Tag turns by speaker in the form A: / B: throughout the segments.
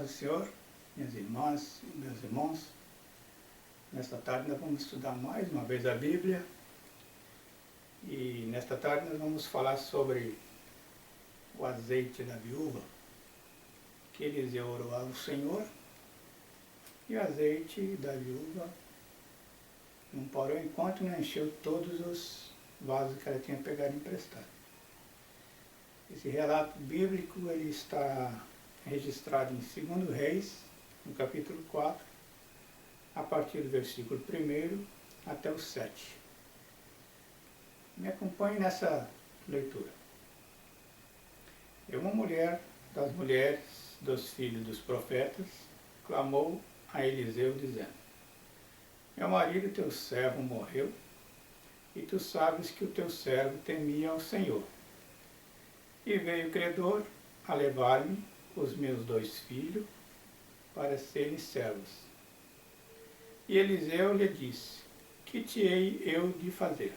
A: paz do Senhor, minhas irmãs e meus irmãos. Nesta tarde nós vamos estudar mais uma vez a Bíblia. E nesta tarde nós vamos falar sobre o azeite da viúva, que Eliseu orou ao Senhor, e o azeite da viúva não parou enquanto não encheu todos os vasos que ela tinha pegado emprestado. Esse relato bíblico ele está registrado em 2 Reis, no capítulo 4, a partir do versículo 1 até o 7. Me acompanhe nessa leitura. E uma mulher das mulheres dos filhos dos profetas clamou a Eliseu, dizendo: Meu marido, teu servo, morreu, e tu sabes que o teu servo temia ao Senhor. E veio o credor a levar-me os meus 2 filhos para serem servos. E Eliseu lhe disse: Que te hei eu de fazer?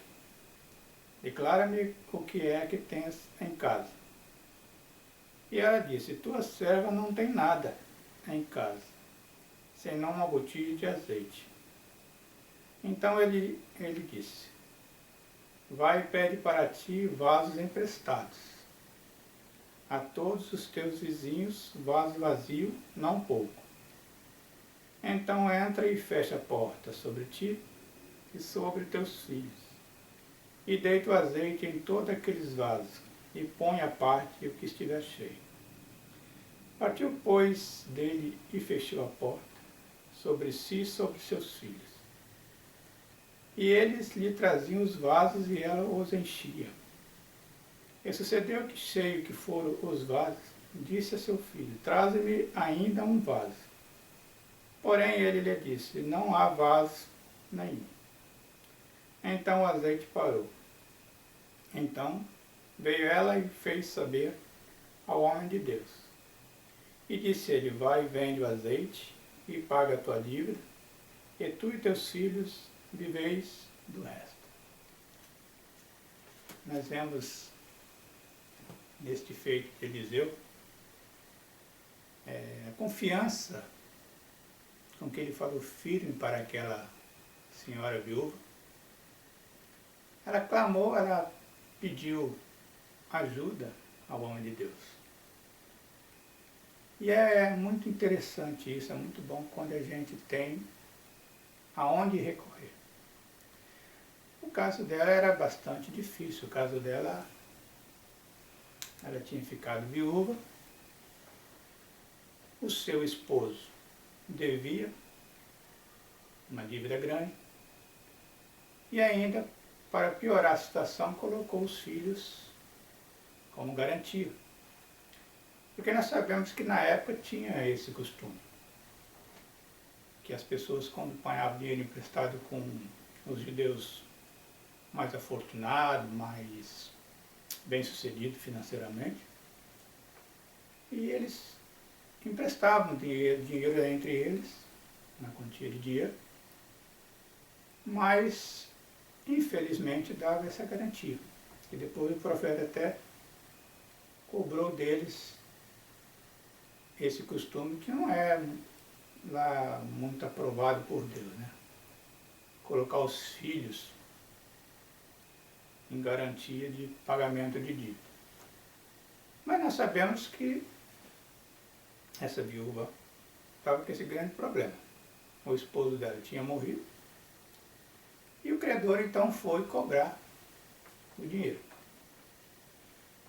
A: Declara-me o que é que tens em casa. E ela disse: Tua serva não tem nada em casa, senão uma botija de azeite. Então ele disse: Vai e pede para ti vasos emprestados. A todos os teus vizinhos vaso vazio, não pouco. Então entra e fecha a porta sobre ti e sobre teus filhos, e deita o azeite em todos aqueles vasos, e põe à parte o que estiver cheio. Partiu, pois, dele e fechou a porta sobre si e sobre seus filhos. E eles lhe traziam os vasos e ela os enchia. E sucedeu que, cheio que foram os vasos, disse a seu filho: Traze-me ainda um vaso. Porém ele lhe disse: Não há vaso nenhum. Então o azeite parou. Então veio ela e fez saber ao homem de Deus. E disse ele: Vai e vende o azeite e paga a tua dívida, e tu e teus filhos viveis do resto. Nós vemos neste feito de Eliseu a confiança com que ele falou firme para aquela senhora viúva. Ela clamou, ela pediu ajuda ao homem de Deus. E é muito interessante isso, é muito bom quando a gente tem aonde recorrer. O caso dela era bastante difícil. O caso dela, ela tinha ficado viúva, o seu esposo devia uma dívida grande, e ainda, para piorar a situação, colocou os filhos como garantia. Porque nós sabemos que na época tinha esse costume, que as pessoas, quando apanhavam dinheiro emprestado com os judeus mais afortunados, mais bem-sucedidos financeiramente, e eles emprestavam dinheiro entre eles, na quantia de dinheiro, mas infelizmente dava essa garantia. E depois o profeta até cobrou deles esse costume, que não é lá muito aprovado por Deus, né? Colocar os filhos em garantia de pagamento de dívida. Mas nós sabemos que essa viúva estava com esse grande problema. O esposo dela tinha morrido, e o credor então foi cobrar o dinheiro.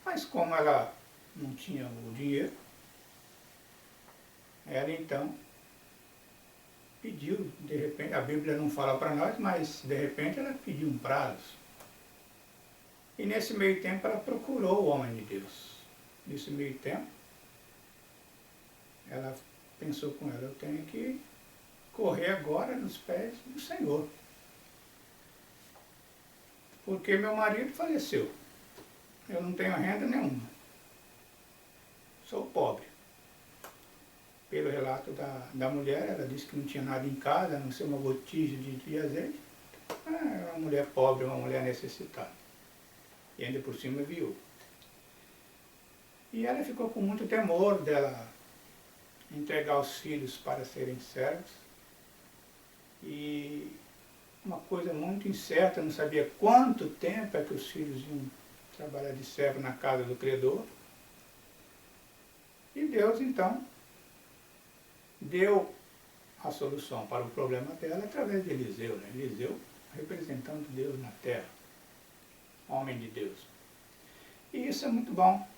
A: Mas como ela não tinha o dinheiro, ela então pediu, de repente, a Bíblia não fala para nós, mas de repente ela pediu um prazo. E nesse meio tempo ela procurou o homem de Deus. Nesse meio tempo, ela pensou com ela: eu tenho que correr agora nos pés do Senhor, porque meu marido faleceu, eu não tenho renda nenhuma, sou pobre. Pelo relato da mulher, ela disse que não tinha nada em casa, a não ser uma botija de azeite. É uma mulher pobre, uma mulher necessitada, e ainda por cima viúva. E ela ficou com muito temor dela entregar os filhos para serem servos. E uma coisa muito incerta, não sabia quanto tempo é que os filhos iam trabalhar de servo na casa do credor. E Deus, então, deu a solução para o problema dela através de Eliseu. Né? Eliseu representando Deus na terra, homem de Deus. E isso é muito bom,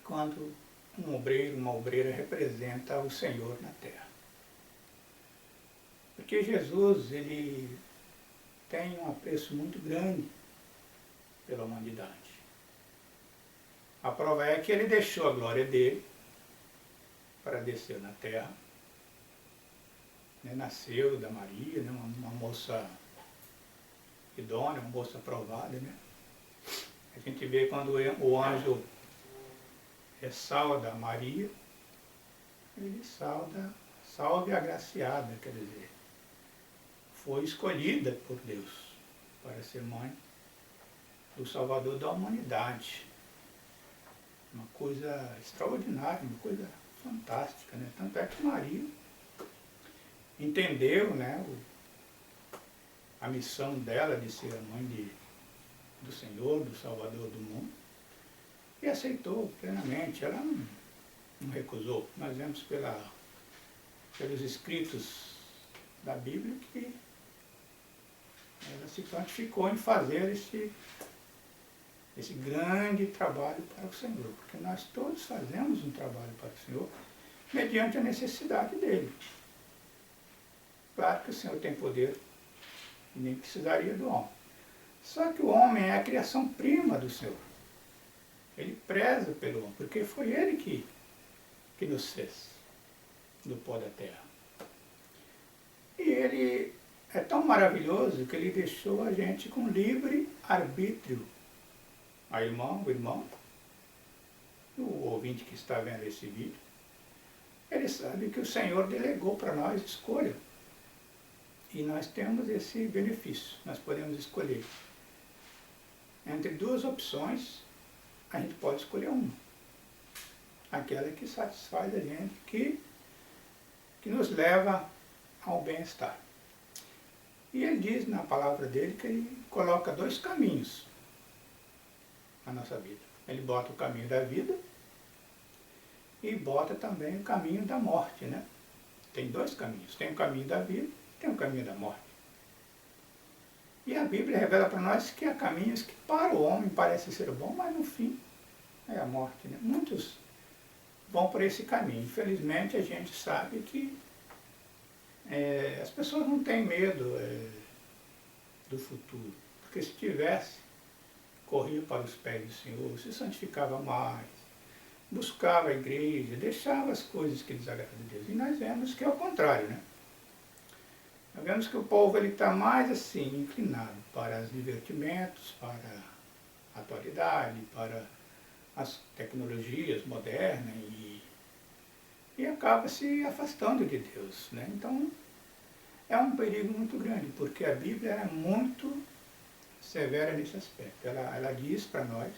A: quando um obreiro, uma obreira representa o Senhor na terra. Porque Jesus, ele tem um apreço muito grande pela humanidade. A prova é que ele deixou a glória dele para descer na terra. Né? Nasceu da Maria, né? uma moça idônea, uma moça aprovada. Né? A gente vê quando o anjo sauda Maria, ele sauda, salve a agraciada, quer dizer, foi escolhida por Deus para ser mãe do Salvador da humanidade. Uma coisa extraordinária, uma coisa fantástica, né? Tanto é que Maria entendeu, né, a missão dela de ser a mãe do Senhor, do Salvador do mundo, e aceitou plenamente. Ela não recusou. Nós vemos pelos escritos da Bíblia que ela se prontificou em fazer esse grande trabalho para o Senhor, porque nós todos fazemos um trabalho para o Senhor mediante a necessidade dele. Claro que o Senhor tem poder e nem precisaria do homem. Só que o homem é a criação prima do Senhor. Ele preza pelo homem, porque foi ele que nos fez do pó da terra. E ele é tão maravilhoso que ele deixou a gente com livre arbítrio. A irmã, o irmão, o ouvinte que está vendo esse vídeo, ele sabe que o Senhor delegou para nós escolha. E nós temos esse benefício, nós podemos escolher. Entre duas opções, a gente pode escolher uma. Aquela que satisfaz a gente, que nos leva ao bem-estar. E ele diz na palavra dele que ele coloca dois caminhos na nossa vida. Ele bota o caminho da vida e bota também o caminho da morte, né? Tem dois caminhos, tem o caminho da vida, tem o caminho da morte. E a Bíblia revela para nós que há caminhos que para o homem parecem ser bom, mas no fim é a morte, né? Muitos vão por esse caminho. Infelizmente a gente sabe que as pessoas não têm medo do futuro, porque se tivesse, corria para os pés do Senhor, se santificava mais, buscava a igreja, deixava as coisas que desagradam a Deus. E nós vemos que é o contrário, né? Nós vemos que o povo está mais assim, inclinado para os divertimentos, para a atualidade, para as tecnologias modernas e acaba se afastando de Deus, né? Então, é um perigo muito grande, porque a Bíblia é muito severa nesse aspecto. Ela diz para nós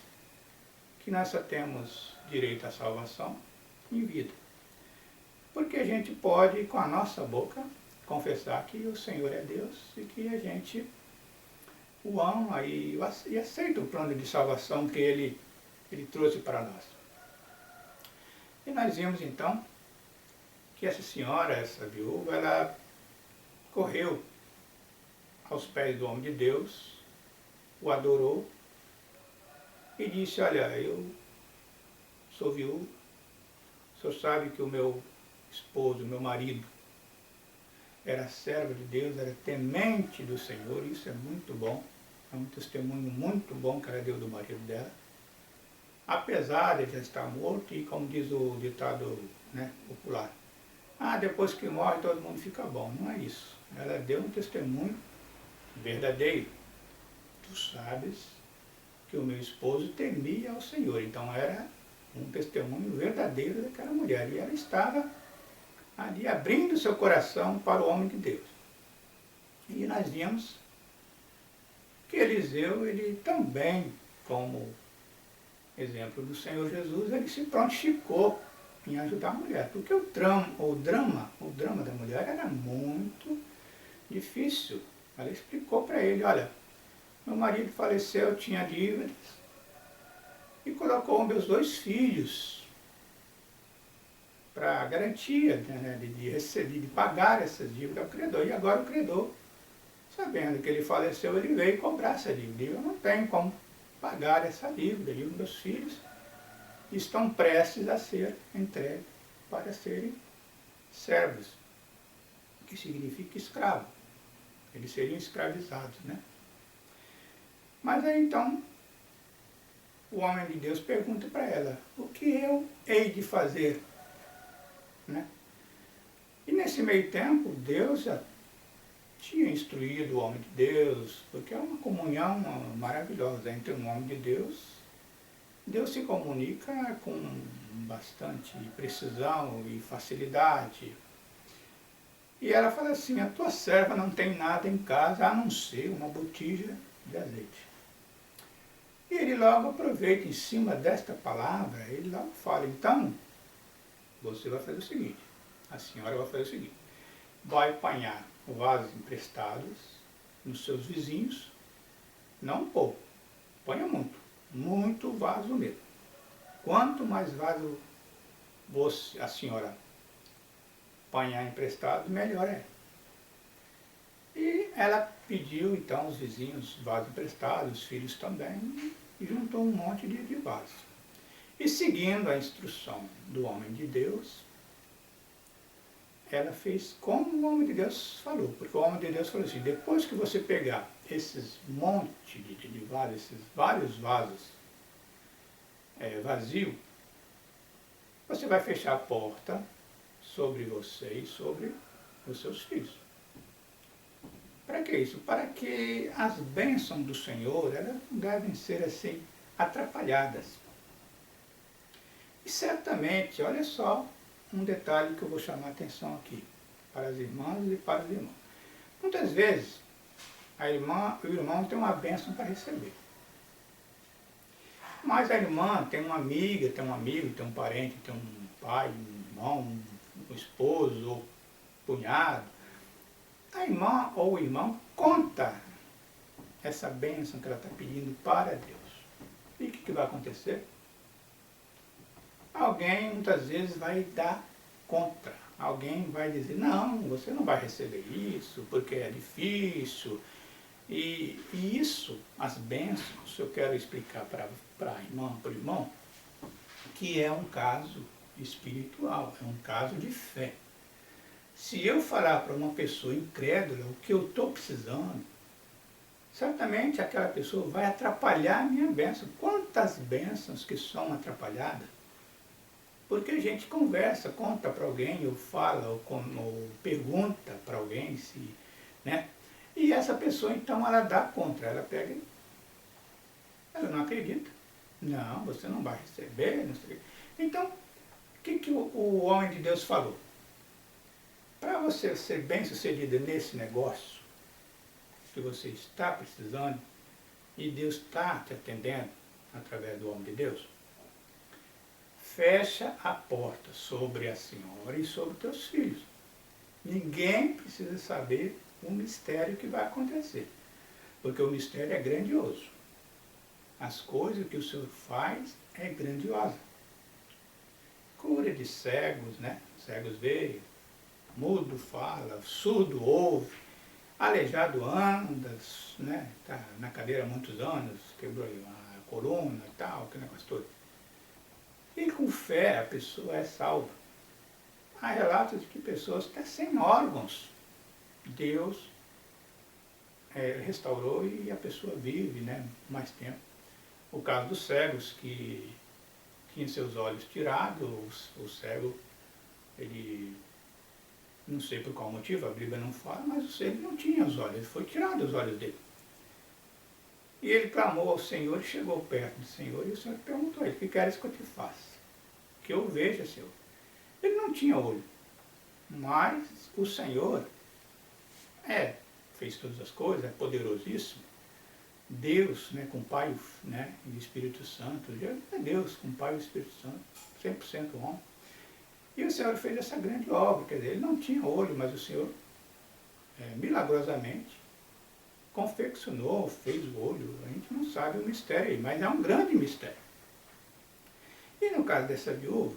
A: que nós só temos direito à salvação em vida. Porque a gente pode, com a nossa boca, confessar que o Senhor é Deus e que a gente o ama e aceita o plano de salvação que Ele trouxe para nós. E nós vimos então que essa senhora, essa viúva, ela correu aos pés do homem de Deus, o adorou e disse: olha, eu sou viúva, o senhor sabe que o meu esposo, o meu marido, era servo de Deus, era temente do Senhor, isso é muito bom, é um testemunho muito bom que ela deu do marido dela. Apesar de ele já estar morto, e como diz o ditado, né, popular, depois que morre todo mundo fica bom. Não é isso. Ela deu um testemunho verdadeiro. Tu sabes que o meu esposo temia ao Senhor. Então era um testemunho verdadeiro daquela mulher. E ela estava ali abrindo seu coração para o homem de Deus. E nós vimos que Eliseu, ele também, como exemplo do Senhor Jesus, ele se prontificou em ajudar a mulher, porque o drama da mulher era muito difícil. Ela explicou para ele, olha, meu marido faleceu, eu tinha dívidas, e colocou meus 2 filhos para garantia, né, de pagar essas dívidas ao credor. E agora o credor, sabendo que ele faleceu, ele veio cobrar essa dívida. E eu não tenho como pagar essa dívida. E os meus filhos estão prestes a ser entregues para serem servos, que significa escravo. Eles seriam escravizados, né? Mas aí então, o homem de Deus pergunta para ela, o que eu hei de fazer? Né? E nesse meio tempo, Deus já tinha instruído o homem de Deus, porque é uma comunhão maravilhosa entre um homem de Deus. Deus se comunica com bastante precisão e facilidade. E ela fala assim, a tua serva não tem nada em casa a não ser uma botija de azeite. E ele logo aproveita em cima desta palavra, ele logo fala, então, você vai fazer o seguinte, a senhora vai fazer o seguinte, vai apanhar vasos emprestados nos seus vizinhos, não pouco, ponha muito vaso mesmo. Quanto mais vaso a senhora apanhar emprestado, melhor é. E ela pediu então aos vizinhos vasos emprestados, os filhos também, e juntou um monte de vasos. E seguindo a instrução do homem de Deus, ela fez como o homem de Deus falou, porque o homem de Deus falou assim, depois que você pegar esses monte de vasos, esses vários vasos vazios, você vai fechar a porta sobre você e sobre os seus filhos. Para que isso? Para que as bênçãos do Senhor, elas não devem ser assim atrapalhadas. E certamente, olha só um detalhe que eu vou chamar a atenção aqui, para as irmãs e para os irmãos. Muitas vezes, o irmão tem uma bênção para receber. Mas a irmã tem uma amiga, tem um amigo, tem um parente, tem um pai, um irmão, um esposo ou cunhado. A irmã ou o irmão conta essa bênção que ela está pedindo para Deus. E o que vai acontecer? Alguém muitas vezes vai dar contra. Alguém vai dizer, não, você não vai receber isso, porque é difícil. E isso, as bênçãos, eu quero explicar para a irmã, para o irmão, que é um caso espiritual, é um caso de fé. Se eu falar para uma pessoa incrédula o que eu estou precisando, certamente aquela pessoa vai atrapalhar a minha bênção. Quantas bênçãos que são atrapalhadas? Porque a gente conversa, conta para alguém, ou fala, ou pergunta para alguém, né? E essa pessoa, então, ela dá contra, ela pega, ela não acredita. Não, você não vai receber, não sei. Então, o que o homem de Deus falou? Para você ser bem sucedido nesse negócio que você está precisando, e Deus está te atendendo através do homem de Deus, fecha a porta sobre a senhora e sobre os teus filhos. Ninguém precisa saber o mistério que vai acontecer, porque o mistério é grandioso. As coisas que o Senhor faz é grandiosa. Cura de cegos, né? Cegos veem, mudo fala, surdo ouve, aleijado anda, né? Está na cadeira há muitos anos, quebrou a coluna e tal, aquele negócio todo. E com fé a pessoa é salva. Há relatos de que pessoas até sem órgãos, Deus restaurou e a pessoa vive, né, mais tempo. O caso dos cegos que tinha seus olhos tirados, o cego, ele, não sei por qual motivo, a Bíblia não fala, mas o cego não tinha os olhos, foi tirado os olhos dele. E ele clamou ao Senhor e chegou perto do Senhor, e o Senhor perguntou a ele, o que queres que eu te faça? Que eu veja, Senhor. Ele não tinha olho, mas o Senhor fez todas as coisas, é poderosíssimo. Deus, né, com o Pai, né, e o Espírito Santo, é Deus com o Pai e o Espírito Santo, 100% homem. E o Senhor fez essa grande obra, quer dizer, ele não tinha olho, mas o Senhor, milagrosamente, confeccionou, fez o olho. A gente não sabe o mistério aí, mas é um grande mistério. E no caso dessa viúva,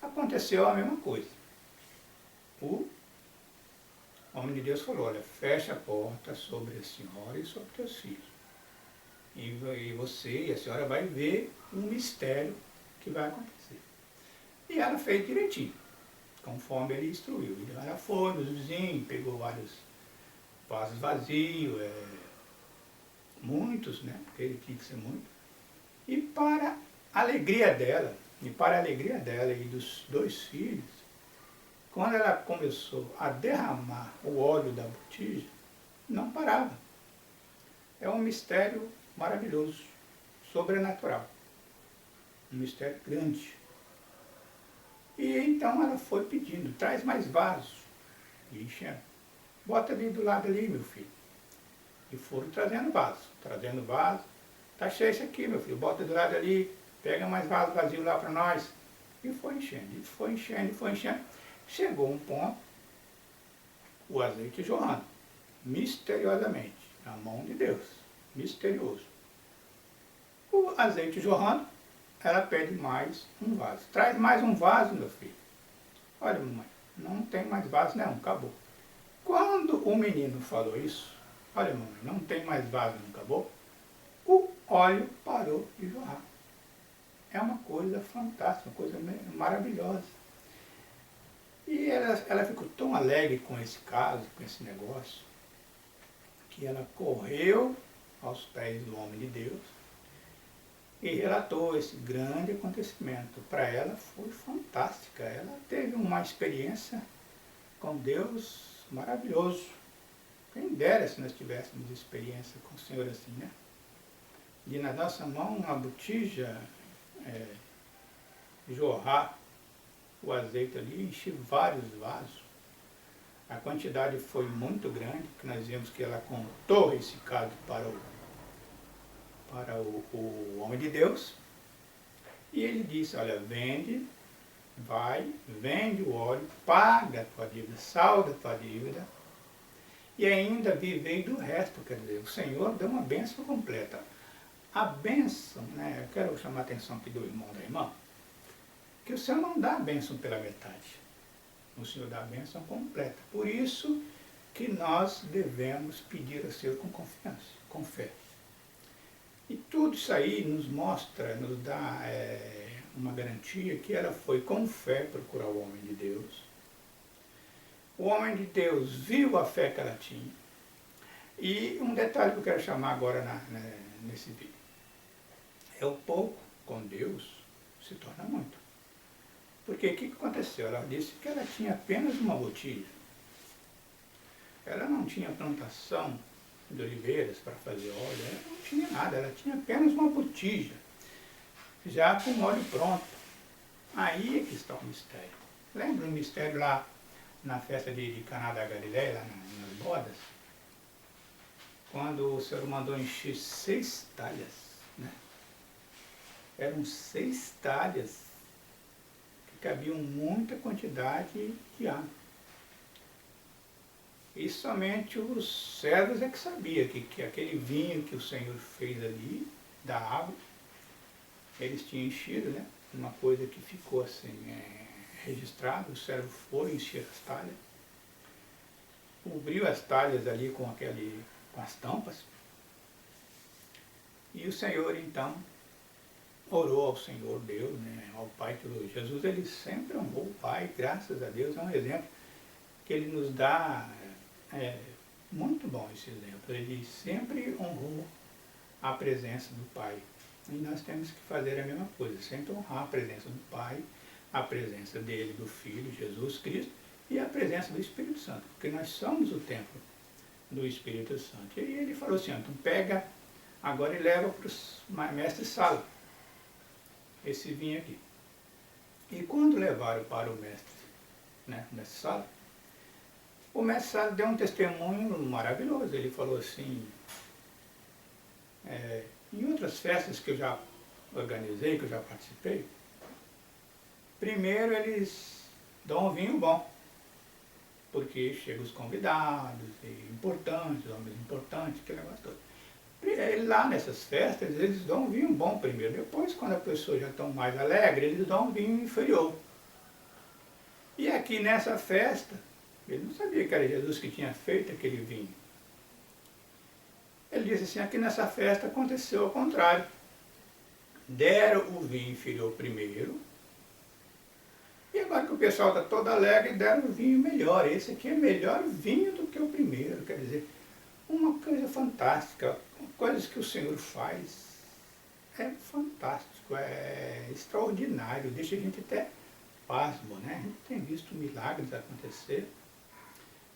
A: aconteceu a mesma coisa. O homem de Deus falou, olha, fecha a porta sobre a senhora e sobre teus filhos. E você e a senhora vai ver um mistério que vai acontecer. E ela fez direitinho, conforme ele instruiu. Ela foi nos vizinhos, pegou vários vasos vazios, muitos, né? Porque ele tinha que ser muito. E para a alegria dela, e dos 2 filhos, quando ela começou a derramar o óleo da botija, não parava. É um mistério maravilhoso, sobrenatural. Um mistério grande. E então ela foi pedindo, traz mais vasos. E enchendo. Bota ali do lado ali, meu filho. E foram trazendo vaso. Tá cheio isso aqui, meu filho. Bota do lado ali, pega mais vaso vazio lá para nós. E foi enchendo. Chegou um ponto, o azeite jorrando, misteriosamente, na mão de Deus, misterioso. O azeite jorrando, ela pede mais um vaso. Traz mais um vaso, meu filho. Olha, mamãe, não tem mais vaso não, acabou. Quando o menino falou isso, olha, mamãe, não tem mais vaso, não acabou, o óleo parou de jorrar. É uma coisa fantástica, uma coisa maravilhosa. E ela ficou tão alegre com esse caso, com esse negócio, que ela correu aos pés do homem de Deus e relatou esse grande acontecimento. Para ela foi fantástica. Ela teve uma experiência com Deus maravilhoso. Quem dera se nós tivéssemos experiência com o Senhor assim, né? De na nossa mão uma botija jorrar o azeite ali, enchi vários vasos. A quantidade foi muito grande, porque nós vimos que ela contou esse caso para o homem de Deus. E ele disse, olha, vende o óleo, paga a tua dívida, salda a tua dívida, e ainda vivei do resto. Quer dizer, o Senhor deu uma bênção completa. A bênção, né, eu quero chamar a atenção aqui do irmão da irmã, que o Senhor não dá a bênção pela metade. O Senhor dá a bênção completa. Por isso que nós devemos pedir ao Senhor com confiança, com fé. E tudo isso aí nos mostra, nos dá uma garantia que ela foi com fé procurar o homem de Deus. O homem de Deus viu a fé que ela tinha. E um detalhe que eu quero chamar agora nesse vídeo. É o pouco com Deus se torna muito. Porque o que aconteceu? Ela disse que ela tinha apenas uma botija. Ela não tinha plantação de oliveiras para fazer óleo, ela não tinha nada, ela tinha apenas uma botija, já com óleo pronto. Aí é que está o mistério. Lembra o mistério lá na festa de Caná da Galileia, lá nas bodas? Quando o Senhor mandou encher 6 talhas, né? Eram 6 talhas que cabiam muita quantidade de água. E somente os servos é que sabiam que aquele vinho que o Senhor fez ali, da água, eles tinham enchido, né? Uma coisa que ficou assim, registrado, o servo foi encher as talhas, cobriu as talhas ali com as tampas, e o Senhor então orou ao Senhor Deus, né? Ao Pai que Jesus, ele sempre honrou o Pai, graças a Deus, é um exemplo que ele nos dá. Muito bom esse exemplo. Ele sempre honrou a presença do Pai. E nós temos que fazer a mesma coisa, sempre honrar a presença do Pai, a presença dele, do Filho, Jesus Cristo, e a presença do Espírito Santo, porque nós somos o templo do Espírito Santo. E ele falou assim, então pega agora e leva para os mestres Sala esse vinho aqui. E quando levaram para o mestre, né, mestre Sala, o mestre Sala deu um testemunho maravilhoso. Ele falou assim, em outras festas que eu já organizei, que eu já participei, primeiro eles dão um vinho bom, porque chegam os convidados, e importantes, homens importantes, aquele negócio todo. E lá nessas festas, eles dão um vinho bom primeiro. Depois, quando a pessoa já está mais alegre, eles dão um vinho inferior. E aqui nessa festa, ele não sabia que era Jesus que tinha feito aquele vinho. Ele disse assim, aqui nessa festa aconteceu ao contrário. Deram o vinho inferior primeiro, e agora que o pessoal está todo alegre, deram o vinho melhor. Esse aqui é melhor vinho do que o primeiro. Quer dizer, uma coisa fantástica. Coisas que o Senhor faz é fantástico, é extraordinário. Deixa a gente até pasmo, né? A gente tem visto milagres acontecer.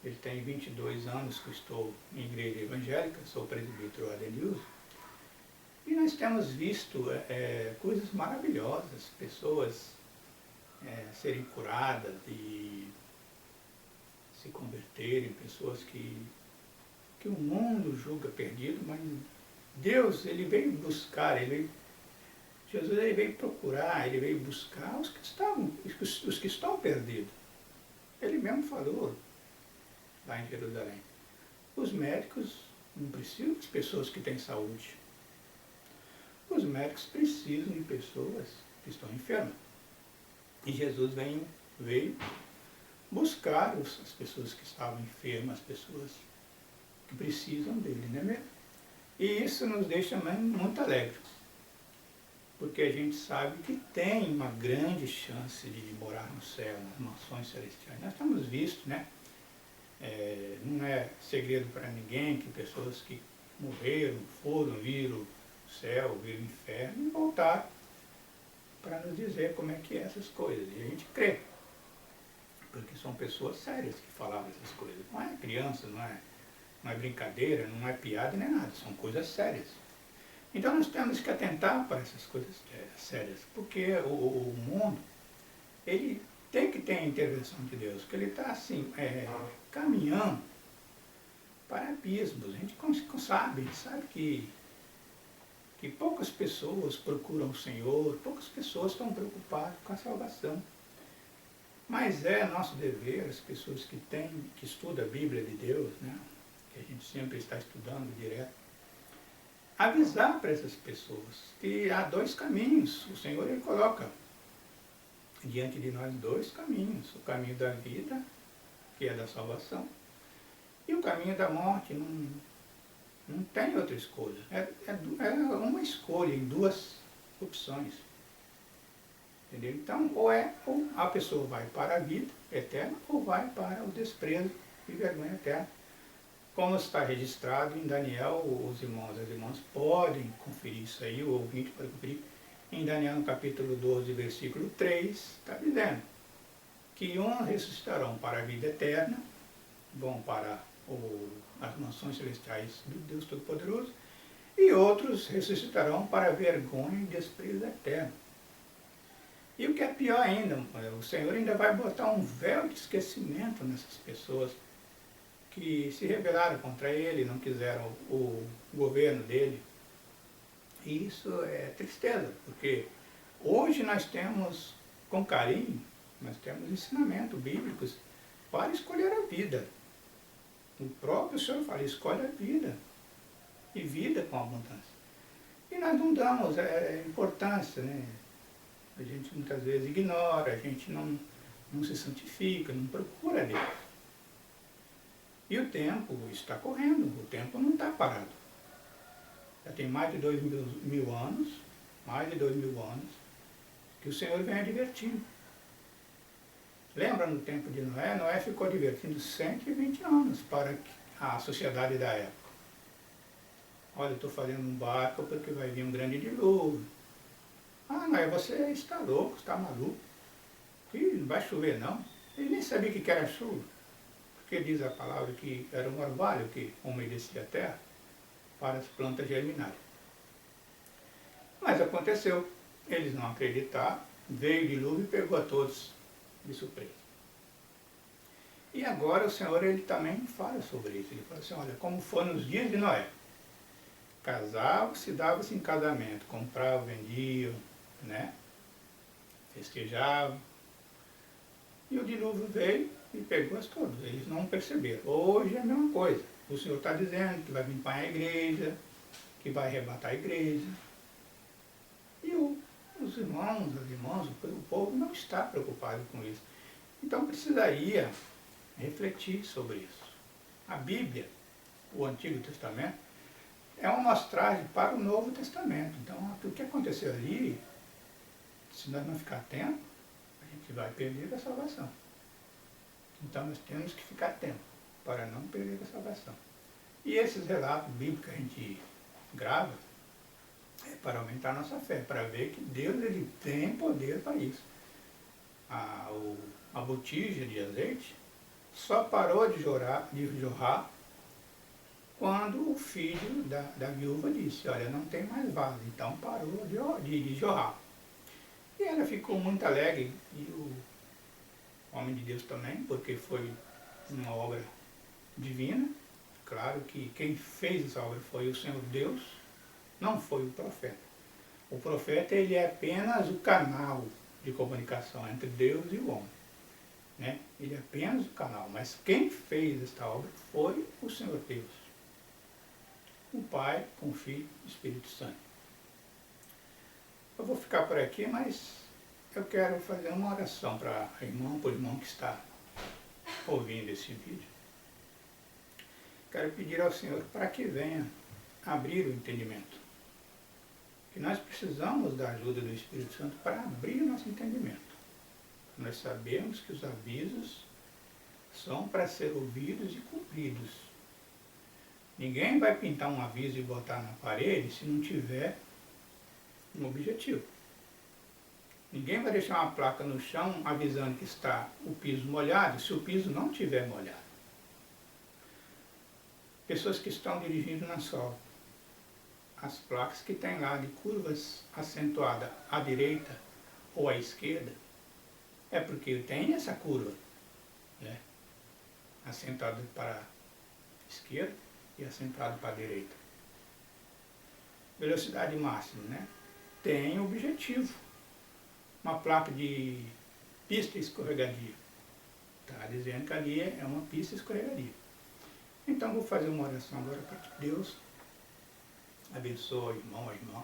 A: Ele tem 22 anos que eu estou em igreja evangélica, sou presbítero Adenilson, e nós temos visto coisas maravilhosas, pessoas serem curadas e se converterem, pessoas que o mundo julga perdido, mas Deus, ele veio buscar, Jesus ele veio procurar, ele veio buscar os que estão perdidos. Ele mesmo falou lá em Jerusalém. Os médicos não precisam de pessoas que têm saúde. Os médicos precisam de pessoas que estão enfermas. E Jesus veio buscar as pessoas que estavam enfermas, as pessoas que precisam dele, não é mesmo? E isso nos deixa muito alegres, porque a gente sabe que tem uma grande chance de morar no céu, nas mansões celestiais. Nós temos visto, né? Não é segredo para ninguém que pessoas que morreram, viram o céu, viram o inferno e voltaram para nos dizer como é que é essas coisas. E a gente crê, porque são pessoas sérias que falavam essas coisas. Não é criança, não é brincadeira, não é piada nem nada, são coisas sérias. Então nós temos que atentar para essas coisas sérias, porque o mundo, ele tem que ter a intervenção de Deus, porque ele está assim, caminhando para abismos. A gente sabe que poucas pessoas procuram o Senhor, poucas pessoas estão preocupadas com a salvação. Mas é nosso dever, as pessoas que estudam a Bíblia de Deus, né, que a gente sempre está estudando direto, avisar para essas pessoas que há dois caminhos. O Senhor ele coloca diante de nós dois caminhos. O caminho da vida, que é da salvação, e o caminho da morte. Não tem outra escolha. É uma escolha em duas opções. Entendeu? Então, ou a pessoa vai para a vida eterna, ou vai para o desprezo e vergonha eterna. Como está registrado em Daniel, os irmãos e as irmãs podem conferir isso aí, o ouvinte pode conferir, em Daniel, no capítulo 12, versículo 3, está dizendo que uns ressuscitarão para a vida eterna, vão para as mansões celestiais do Deus Todo-Poderoso, e outros ressuscitarão para a vergonha e desprezo eterno. E o que é pior ainda, o Senhor ainda vai botar um véu de esquecimento nessas pessoas que se rebelaram contra ele, não quiseram o governo dele. E isso é tristeza, porque hoje nós temos, com carinho, nós temos ensinamentos bíblicos para escolher a vida. O próprio Senhor fala, escolhe a vida, e vida com abundância. E nós não damos importância, né? A gente muitas vezes ignora, a gente não se santifica, não procura Deus. E o tempo está correndo, o tempo não está parado. Já tem mais de 2.000 anos, que o Senhor vem advertindo. Lembra no tempo de Noé? Noé ficou advertindo 120 anos para a sociedade da época. Olha, eu estou fazendo um barco porque vai vir um grande dilúvio. Ah, Noé, você está louco, está maluco. Que não vai chover não. Ele nem sabia o que era chuva. Porque diz a palavra que era um orvalho que umedecia a terra para as plantas germinarem. Mas aconteceu. Eles não acreditaram, veio o dilúvio e pegou a todos de surpresa. E agora o Senhor ele também fala sobre isso. Ele fala assim, olha, como foi nos dias de Noé. Casavam-se, davam-se em casamento, compravam, vendiam, né? Festejavam, E o dilúvio veio e pegou-as todas. Eles não perceberam. Hoje é a mesma coisa. O Senhor está dizendo que vai limpar a igreja, que vai arrebatar a igreja. E os irmãos, as irmãs, o povo não está preocupado com isso. Então precisaria refletir sobre isso. A Bíblia, o Antigo Testamento, é uma mostragem para o Novo Testamento. Então, o que aconteceu ali, se nós não ficar atento, a gente vai perder a salvação. Então, nós temos que ficar atento para não perder a salvação. E esses relatos bíblicos que a gente grava é para aumentar a nossa fé, para ver que Deus ele tem poder para isso. A botija de azeite só parou de jorrar quando o filho da viúva disse, olha, não tem mais vaso, então parou de jorrar. E ela ficou muito alegre, e o homem de Deus também, porque foi uma obra divina. Claro que quem fez essa obra foi o Senhor Deus, não foi o profeta. O profeta ele é apenas o canal de comunicação entre Deus e o homem. Né? Ele é apenas o canal, mas quem fez esta obra foi o Senhor Deus. O Pai, com o Filho e o Espírito Santo. Eu vou ficar por aqui, mas eu quero fazer uma oração para o irmão que está ouvindo esse vídeo. Quero pedir ao Senhor para que venha abrir o entendimento. Que nós precisamos da ajuda do Espírito Santo para abrir o nosso entendimento. Nós sabemos que os avisos são para ser ouvidos e cumpridos. Ninguém vai pintar um aviso e botar na parede se não tiver um objetivo. Ninguém vai deixar uma placa no chão avisando que está o piso molhado se o piso não estiver molhado. Pessoas que estão dirigindo na asfalto, as placas que tem lá de curvas acentuadas à direita ou à esquerda, é porque tem essa curva, né? Acentuada para a esquerda e acentuada para a direita. Velocidade máxima, né? Tem objetivo. Uma placa de pista escorregadia. Está dizendo que ali é uma pista escorregadia. Então vou fazer uma oração agora para que Deus abençoe o irmão, a irmã.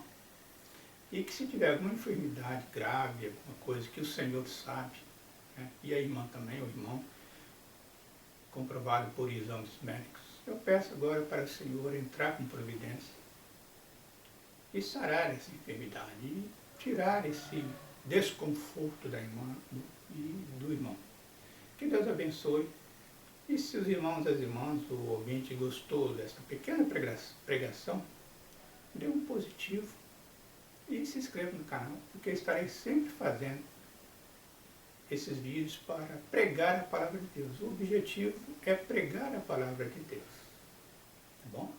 A: E que se tiver alguma enfermidade grave, alguma coisa que o Senhor sabe, né? E a irmã também, o irmão, comprovado por exames médicos, eu peço agora para o Senhor entrar com providência e sarar essa enfermidade e tirar esse desconforto da irmã e do irmão. Que Deus abençoe. E se os irmãos e as irmãs, o ouvinte gostou dessa pequena pregação, dê um positivo e se inscreva no canal, porque estarei sempre fazendo esses vídeos para pregar a palavra de Deus. O objetivo é pregar a palavra de Deus. Tá bom?